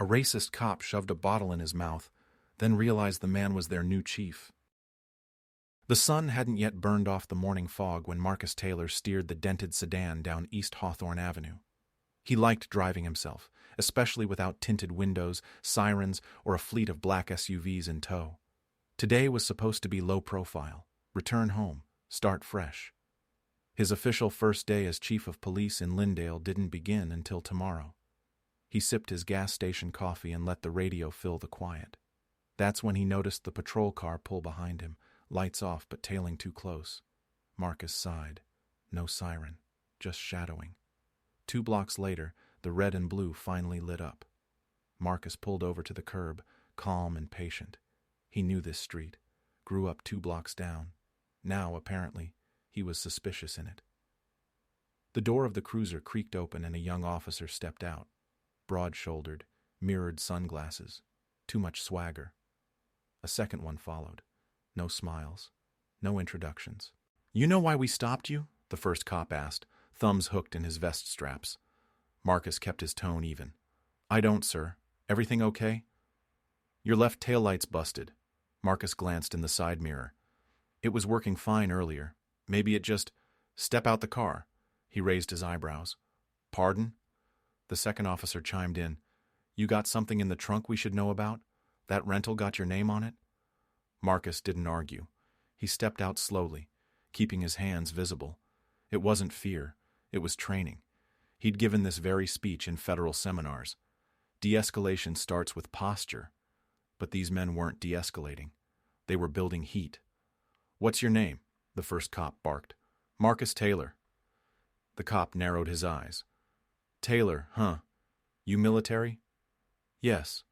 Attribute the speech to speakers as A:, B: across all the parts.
A: A racist cop shoved a bottle in his mouth, then realized the man was their new chief. The sun hadn't yet burned off the morning fog when Marcus Taylor steered the dented sedan down East Hawthorne Avenue. He liked driving himself, especially without tinted windows, sirens, or a fleet of black SUVs in tow. Today was supposed to be low profile, return home, start fresh. His official first day as chief of police in Lyndale didn't begin until tomorrow. He sipped his gas station coffee and let the radio fill the quiet. That's when he noticed the patrol car pull behind him, lights off but tailing too close. Marcus sighed. No siren, just shadowing. 2 blocks later, the red and blue finally lit up. Marcus pulled over to the curb, calm and patient. He knew this street, grew up 2 blocks down. Now, apparently, he was suspicious in it. The door of the cruiser creaked open and a young officer stepped out. Broad-shouldered, mirrored sunglasses, too much swagger. A second one followed. No smiles, no introductions. "You know why we stopped you?" the first cop asked, thumbs hooked in his vest straps. Marcus kept his tone even. "I don't, sir. Everything okay?" "Your left taillight's busted." Marcus glanced in the side mirror. "It was working fine earlier. Maybe it just—" "Step out the car." He raised his eyebrows. "Pardon?" The second officer chimed in. "You got something in the trunk we should know about? That rental got your name on it?" Marcus didn't argue. He stepped out slowly, keeping his hands visible. It wasn't fear. It was training. He'd given this very speech in federal seminars. De-escalation starts with posture. But these men weren't de-escalating. They were building heat. "What's your name?" the first cop barked. "Marcus Taylor." The cop narrowed his eyes. "Taylor, huh? You military?" "Yes."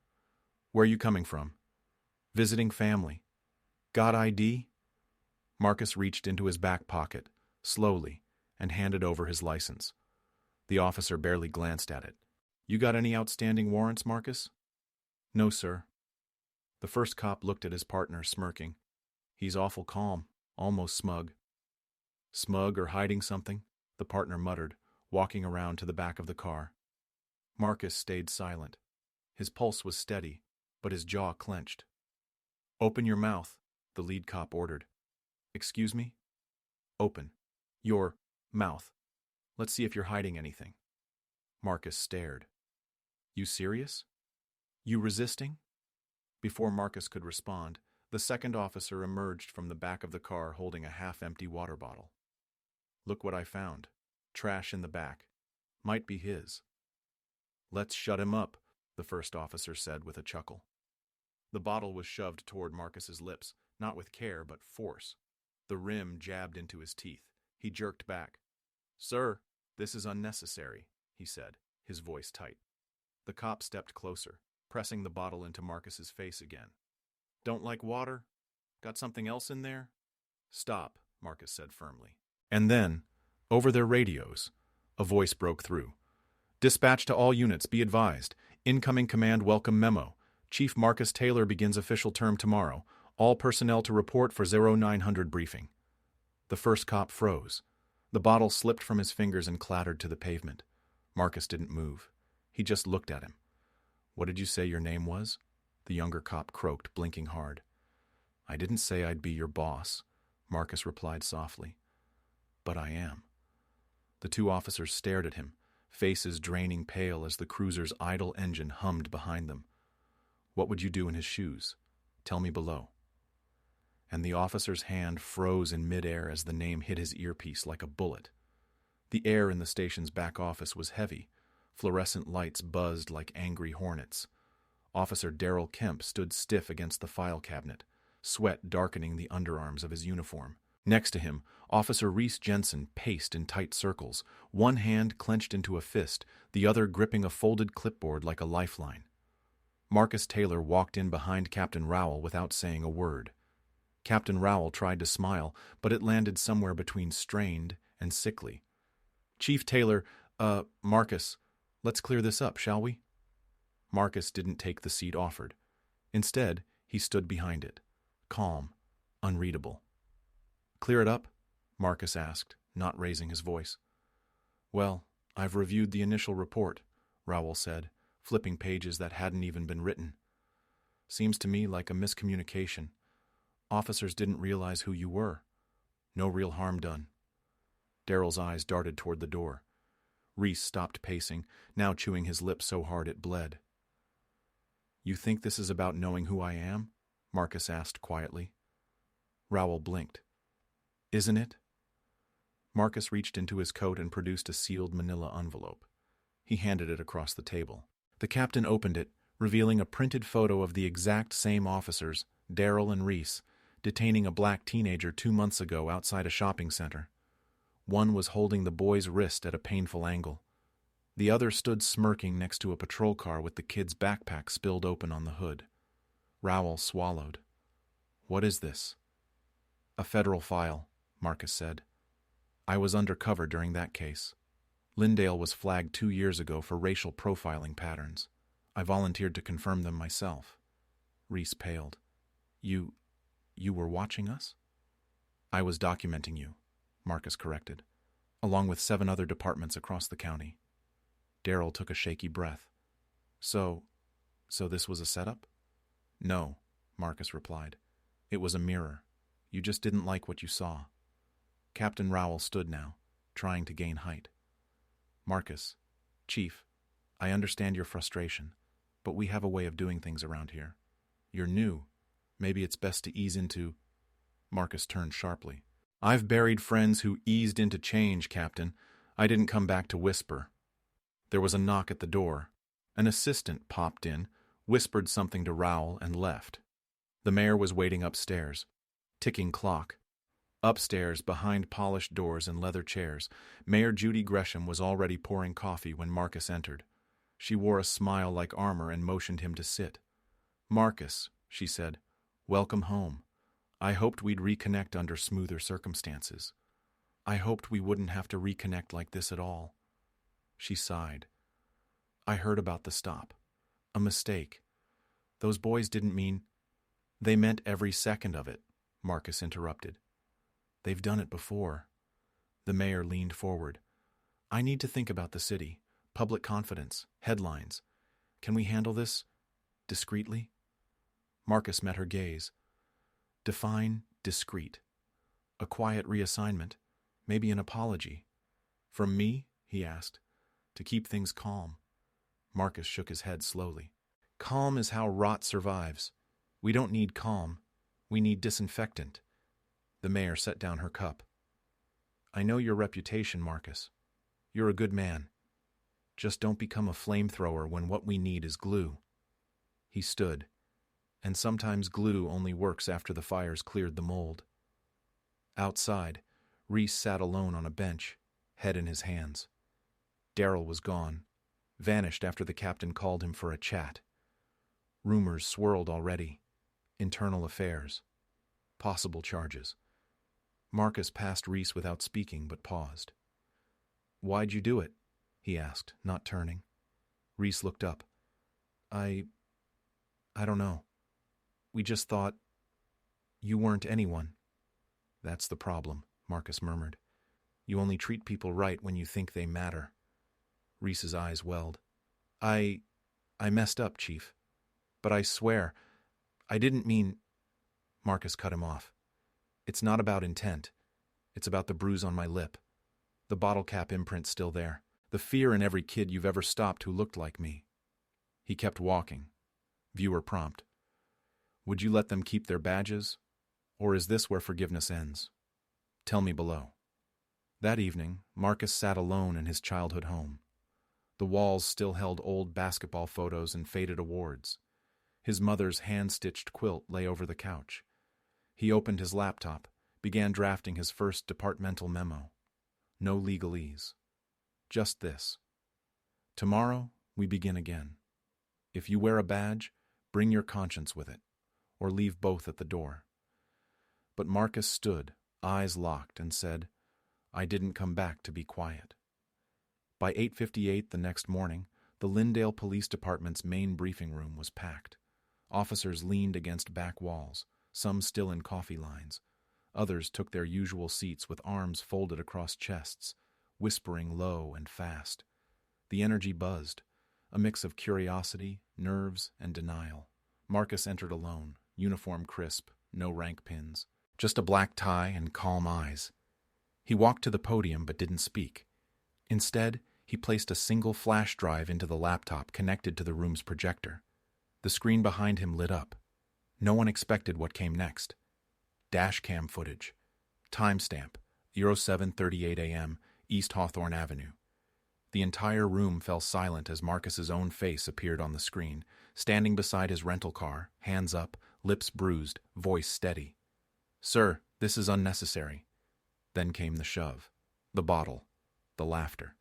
A: "Where you coming from?" "Visiting family." "Got ID?" Marcus reached into his back pocket, slowly, and handed over his license. The officer barely glanced at it. "You got any outstanding warrants, Marcus?" "No, sir." The first cop looked at his partner, smirking. "He's awful calm, almost smug." "Smug or hiding something?" the partner muttered, walking around to the back of the car. Marcus stayed silent. His pulse was steady, but his jaw clenched. "Open your mouth," the lead cop ordered. "Excuse me?" "Open. Your mouth. Let's see if you're hiding anything." Marcus stared. "You serious? You resisting?" Before Marcus could respond, the second officer emerged from the back of the car holding a half-empty water bottle. "Look what I found. Trash in the back. Might be his." "Let's shut him up," the first officer said with a chuckle. The bottle was shoved toward Marcus's lips, not with care but force. The rim jabbed into his teeth. He jerked back. "Sir, this is unnecessary," he said, his voice tight. The cop stepped closer, pressing the bottle into Marcus's face again. "Don't like water? Got something else in there?" "Stop," Marcus said firmly. And then, over their radios, a voice broke through. "Dispatch to all units, be advised. Incoming command welcome memo. Chief Marcus Taylor begins official term tomorrow. All personnel to report for 0900 briefing." The first cop froze. The bottle slipped from his fingers and clattered to the pavement. Marcus didn't move. He just looked at him. "What did you say your name was?" the younger cop croaked, blinking hard. "I didn't say I'd be your boss," Marcus replied softly. "But I am." The 2 officers stared at him, faces draining pale as the cruiser's idle engine hummed behind them. "What would you do in his shoes? Tell me below." And the officer's hand froze in midair as the name hit his earpiece like a bullet. The air in the station's back office was heavy. Fluorescent lights buzzed like angry hornets. Officer Darrell Kemp stood stiff against the file cabinet, sweat darkening the underarms of his uniform. Next to him, Officer Reese Jensen paced in tight circles, one hand clenched into a fist, the other gripping a folded clipboard like a lifeline. Marcus Taylor walked in behind Captain Rowell without saying a word. Captain Rowell tried to smile, but it landed somewhere between strained and sickly. "Chief Taylor, Marcus, let's clear this up, shall we?" Marcus didn't take the seat offered. Instead, he stood behind it, calm, unreadable. "Clear it up?" Marcus asked, not raising his voice. "Well, I've reviewed the initial report," Rowell said, flipping pages that hadn't even been written. Seems to me like a miscommunication. Officers didn't realize who you were. No real harm done. Daryl's eyes darted toward the door. Reese stopped pacing, now chewing his lip so hard it bled. You think this is about knowing who I am? Marcus asked quietly. Rowell blinked. Isn't it? Marcus reached into his coat and produced a sealed manila envelope. He handed it across the table. The captain opened it, revealing a printed photo of the exact same officers, Daryl and Reese, detaining a black teenager 2 months ago outside a shopping center. One was holding the boy's wrist at a painful angle. The other stood smirking next to a patrol car with the kid's backpack spilled open on the hood. Rowell swallowed. What is this? A federal file, Marcus said. I was undercover during that case. Lindale was flagged 2 years ago for racial profiling patterns. I volunteered to confirm them myself. Reese paled. You were watching us? I was documenting you, Marcus corrected, along with 7 other departments across the county. Daryl took a shaky breath. So this was a setup? No, Marcus replied. It was a mirror. You just didn't like what you saw. Captain Rowell stood now, trying to gain height. Marcus, Chief, I understand your frustration, but we have a way of doing things around here. You're new. Maybe it's best to ease into... Marcus turned sharply. I've buried friends who eased into change, Captain. I didn't come back to whisper. There was a knock at the door. An assistant popped in, whispered something to Rowell, and left. The mayor was waiting upstairs. Ticking clock. Upstairs, behind polished doors and leather chairs, Mayor Judy Gresham was already pouring coffee when Marcus entered. She wore a smile like armor and motioned him to sit. Marcus, she said, welcome home. I hoped we'd reconnect under smoother circumstances. I hoped we wouldn't have to reconnect like this at all. She sighed. I heard about the stop. A mistake. Those boys didn't mean... They meant every second of it, Marcus interrupted. They've done it before. The mayor leaned forward. I need to think about the city. Public confidence. Headlines. Can we handle this discreetly? Marcus met her gaze. Define discreet. A quiet reassignment. Maybe an apology. From me? He asked. To keep things calm. Marcus shook his head slowly. Calm is how rot survives. We don't need calm. We need disinfectant. The mayor set down her cup. I know your reputation, Marcus. You're a good man. Just don't become a flamethrower when what we need is glue. He stood. And sometimes glue only works after the fire's cleared the mold. Outside, Reese sat alone on a bench, head in his hands. Daryl was gone, vanished after the captain called him for a chat. Rumors swirled already. Internal affairs. Possible charges. Marcus passed Reese without speaking, but paused. Why'd you do it? He asked, not turning. Reese looked up. I don't know. We just thought you weren't anyone. That's the problem, Marcus murmured. You only treat people right when you think they matter. Reese's eyes welled. I messed up, Chief. But I swear, I didn't mean... Marcus cut him off. It's not about intent. It's about the bruise on my lip. The bottle cap imprint's still there. The fear in every kid you've ever stopped who looked like me. He kept walking. Viewer prompt. Would you let them keep their badges? Or is this where forgiveness ends? Tell me below. That evening, Marcus sat alone in his childhood home. The walls still held old basketball photos and faded awards. His mother's hand-stitched quilt lay over the couch. He opened his laptop, began drafting his first departmental memo. No legalese. Just this. Tomorrow, we begin again. If you wear a badge, bring your conscience with it, or leave both at the door. But Marcus stood, eyes locked, and said, I didn't come back to be quiet. By 8:58 the next morning, the Lindale Police Department's main briefing room was packed. Officers leaned against back walls, some still in coffee lines. Others took their usual seats with arms folded across chests, whispering low and fast. The energy buzzed. a mix of curiosity, nerves, and denial. Marcus entered alone, uniform crisp, no rank pins, just a black tie and calm eyes. He walked to the podium but didn't speak. Instead, he placed a single flash drive into the laptop connected to the room's projector. The screen behind him lit up. No one expected what came next. Dashcam footage. Timestamp, 07:38 a.m., East Hawthorne Avenue. The entire room fell silent as Marcus's own face appeared on the screen, standing beside his rental car, hands up, lips bruised, voice steady. "Sir, this is unnecessary." Then came the shove, the bottle, the laughter.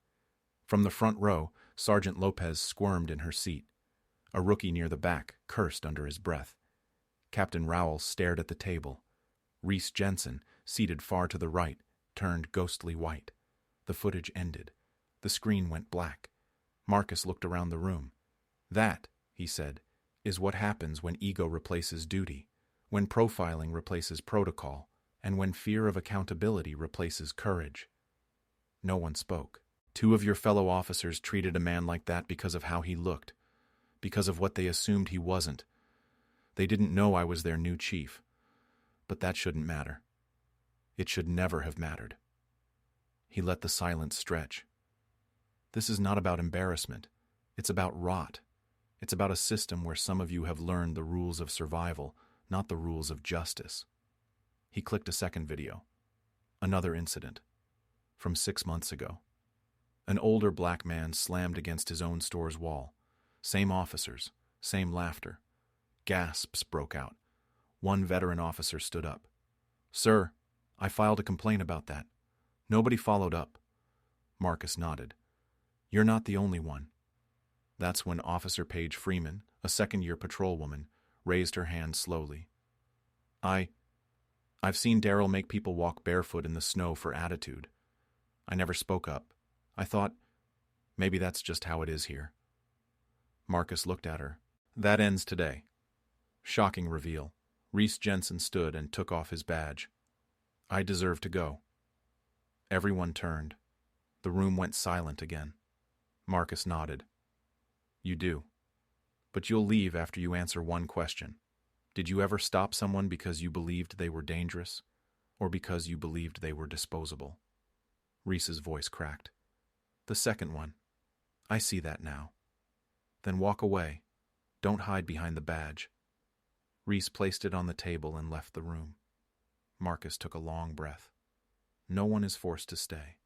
A: From the front row, Sergeant Lopez squirmed in her seat. A rookie near the back cursed under his breath. Captain Rowell stared at the table. Reese Jensen, seated far to the right, turned ghostly white. The footage ended. The screen went black. Marcus looked around the room. "That," he said, "is what happens when ego replaces duty, when profiling replaces protocol, and when fear of accountability replaces courage." No one spoke. Two of your fellow officers treated a man like that because of how he looked, because of what they assumed he wasn't. They didn't know I was their new chief. But that shouldn't matter. It should never have mattered. He let the silence stretch. This is not about embarrassment. It's about rot. It's about a system where some of you have learned the rules of survival, not the rules of justice. He clicked a second video. Another incident. From 6 months ago. An older black man slammed against his own store's wall. Same officers, same laughter. Gasps broke out. One veteran officer stood up. "Sir, I filed a complaint about that. Nobody followed up." Marcus nodded. "You're not the only one." That's when Officer Paige Freeman, a second-year patrolwoman, raised her hand slowly. I've seen Daryl make people walk barefoot in the snow for attitude. I never spoke up. I thought, maybe that's just how it is here." Marcus looked at her. "That ends today." Shocking reveal. Reese Jensen stood and took off his badge. "I deserve to go." Everyone turned. The room went silent again. Marcus nodded. "You do. But you'll leave after you answer one question. Did you ever stop someone because you believed they were dangerous, or because you believed they were disposable?" Reese's voice cracked. "The second one. I see that now." "Then walk away. Don't hide behind the badge." Reese placed it on the table and left the room. Marcus took a long breath. No one is forced to stay.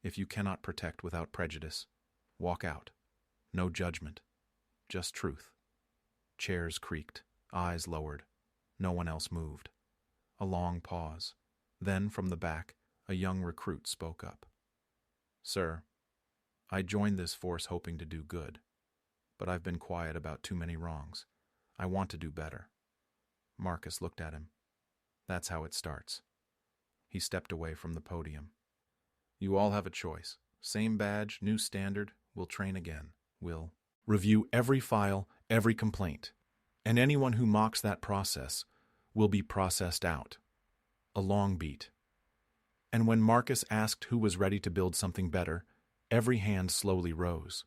A: If you cannot protect without prejudice, walk out. No judgment, just truth. Chairs creaked, eyes lowered. No one else moved. A long pause. Then, from the back, a young recruit spoke up. "Sir, I joined this force hoping to do good, but I've been quiet about too many wrongs. I want to do better." Marcus looked at him. "That's how it starts." He stepped away from the podium. "You all have a choice. Same badge, new standard. We'll train again. We'll review every file, every complaint. And anyone who mocks that process will be processed out." A long beat. And when Marcus asked who was ready to build something better, every hand slowly rose.